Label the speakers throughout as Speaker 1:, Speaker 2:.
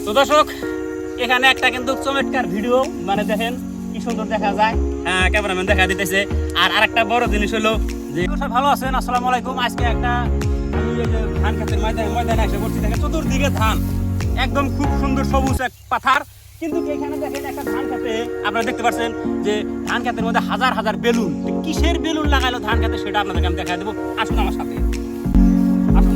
Speaker 1: তো দর্শক এখানে একটা কিন্তু চমৎকার ভিডিও মানে দেখেন কি সুন্দর দেখা যায়, ক্যামেরাম্যান দেখা দিতেছে। আর আরেকটা বড় জিনিস হলো যে সব ভালো আছেন, আসসালামু আলাইকুম। আজকে একটা আমি এই যে ধান খেতের ময়দানে এসে বসছি, দেখেন চতুর্দিকে ধান, একদম খুব সুন্দর সবুজ এক পাথার। কিন্তু এখানে দেখেন একটা ধান খেতে আপনারা দেখতে পাচ্ছেন যে ধান খেতের মধ্যে হাজার হাজার বেলুন, কিসের বেলুন লাগাইলো ধান খেতে সেটা আপনাদেরকে আমি দেখা দেবো। আসুন আমার সাথে, আসুন।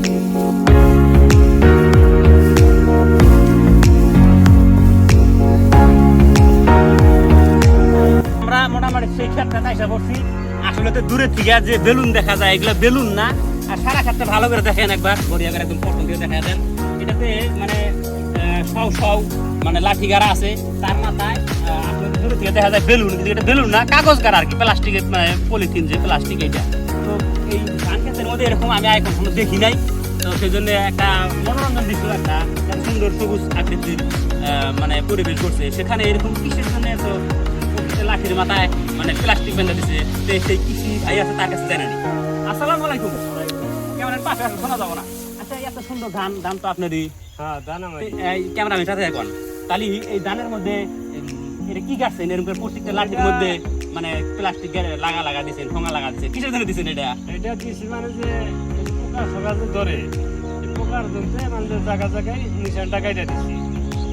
Speaker 1: আমরা মোটামুটি সেই ক্ষেত্রে এসে বসছি। আসলে তো দূরের থেকে যে বেলুন দেখা যায় এগুলো বেলুন না, আর সারা ক্ষেত্রে ভালো করে দেখেন একবার গড়িয়া করে একদম পছন্দ দিয়ে দেখা দেন। এটাতে মানে সব মানে লাঠি গাড়া আছে, তার মাথায় আসলে দূরে থেকে দেখা যায় বেলুন, কিন্তু এটা বেলুন না, কাগজ গাড়া আর কি, প্লাস্টিকের মানে পলিথিন যে প্লাস্টিক এটা। তো এই ধান ক্ষেতের মধ্যে এরকম আমি আগে কখনো দেখি নাই। তো সেই জন্য একটা মনোরঞ্জন দিচ্ছিল, একটা সুন্দর সবুজ আকৃতির মানে পরিবেশ করছে। সেখানে এরকম কিসের জন্য তো লাঠির মাথায় মানে প্লাস্টিক বেঁধে দিচ্ছে, সেই কৃষি ভাই আছে তার কাছে জানেনি। আসসালামু আলাইকুম। কেমন পাশে আসলে শোনা যাবো না। আচ্ছা এত সুন্দর ধান, ধান তো আপনারই।
Speaker 2: হ্যাঁ ধান আমার।
Speaker 1: এই ক্যামেরাম্যান সাথে এখন তাহলে এই ধানের মধ্যে এটা কি গাছছেন এরকম করে প্রত্যেকটা লাঠির মধ্যে মানে প্লাস্টিক লাগা দিচ্ছেন, ঠোঙা লাগা দিচ্ছেন, কিসের জন্য দিচ্ছেন এটা?
Speaker 2: এটা দিছি মানে যে পোকা সোকা যে ধরে পোকার জন্য মানে জায়গা জায়গায় নিশানটা কাইটা দিছি।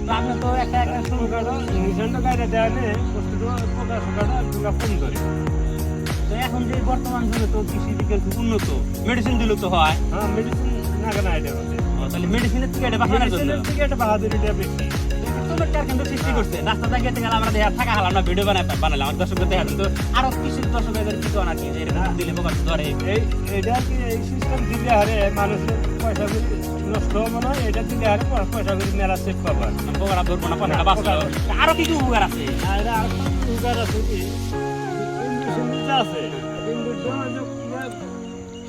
Speaker 1: তো আপনি তো একটা একটা
Speaker 2: পোকাটা নিশানটা কাইটা দেওয়া নেই বস্তুটা পোকা সোকাটা পোকা কম ধরে।
Speaker 1: তো এখন যে বর্তমান যুগে তো কৃষি দিকে খুব উন্নত, মেডিসিন দিলে তো হয়।
Speaker 2: হ্যাঁ মেডিসিন না কেন এটার মধ্যে,
Speaker 1: তাহলে মেডিসিনের থেকে এটা বাঁচানোর জন্য
Speaker 2: থেকে এটা বাহাদুরিটা বেশি
Speaker 1: চমৎকার কিন্তু সৃষ্টি করছে। রাস্তা জায়গাতে গেলে আমরা দেখা থাকা হলাম না, ভিডিও বানালাম আমার দর্শকদের দেখা কিন্তু আরো কৃষির দর্শকদের কিছু আর কি এরকম দিলে পোকা ধরে।
Speaker 2: এইটা আর কি এই সিস্টেম দিলে হারে মানুষের পয়সা নষ্ট হবে না, এটা দিলে হারে পয়সা করে মেলা সেভ পাবার,
Speaker 1: পোকাটা ধরবো না, পয়সাটা বাঁচলো। আরো কিছু উপকার আছে,
Speaker 2: আর উপকার আছে কি ইন্দুরটা আছে,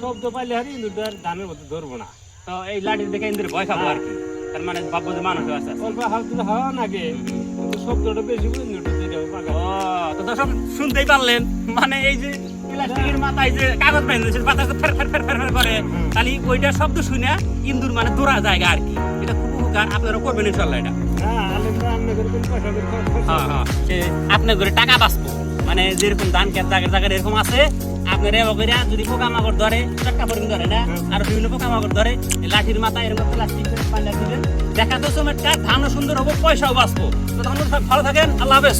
Speaker 2: শব্দ পাইলে হারি ইন্দুরটা ধানের মধ্যে ধরবো না।
Speaker 1: তো এই লাঠির দেখে ইন্দ্রের ভয় খাবো আর কি, তার মানে ভাববো যে মানুষ আছে।
Speaker 2: অল্প হাত দিলে হাওয়া নাগে কিন্তু শব্দটা বেশি ইন্দুরটা দিলে
Speaker 1: ও তো দর্শক শুনতেই পারলেন, মানে এই যে প্লাস্টিকের মাথায় যে কাগজ বেঁধেছে বাতাস ফের ফের ফের ফের করে, তাহলে ওইটা শব্দ শুনে ইন্দুর মানে দৌড়া জায়গা আর কি। এটা খুব উপকার, আপনারা করবেন ইনশাল্লাহ এটা। হ্যাঁ হ্যাঁ, সে আপনার ঘরে টাকা বাঁচবো, মানে যেরকম ধান খেত জায়গায় এরকম আছে আপনার এবার যদি পোকামাকড় ধরে, চটকা পরিমাণ ধরে না, আর বিভিন্ন পোকামাকড় ধরে লাঠির মাথায় এরকম প্লাস্টিক পাল্লা দিবেন, দেখা তো চমৎকার, ধানও সুন্দর হবো, পয়সাও বাঁচবো। তো ধন্যবাদ, ভালো থাকেন, আল্লাহ হাফেজ।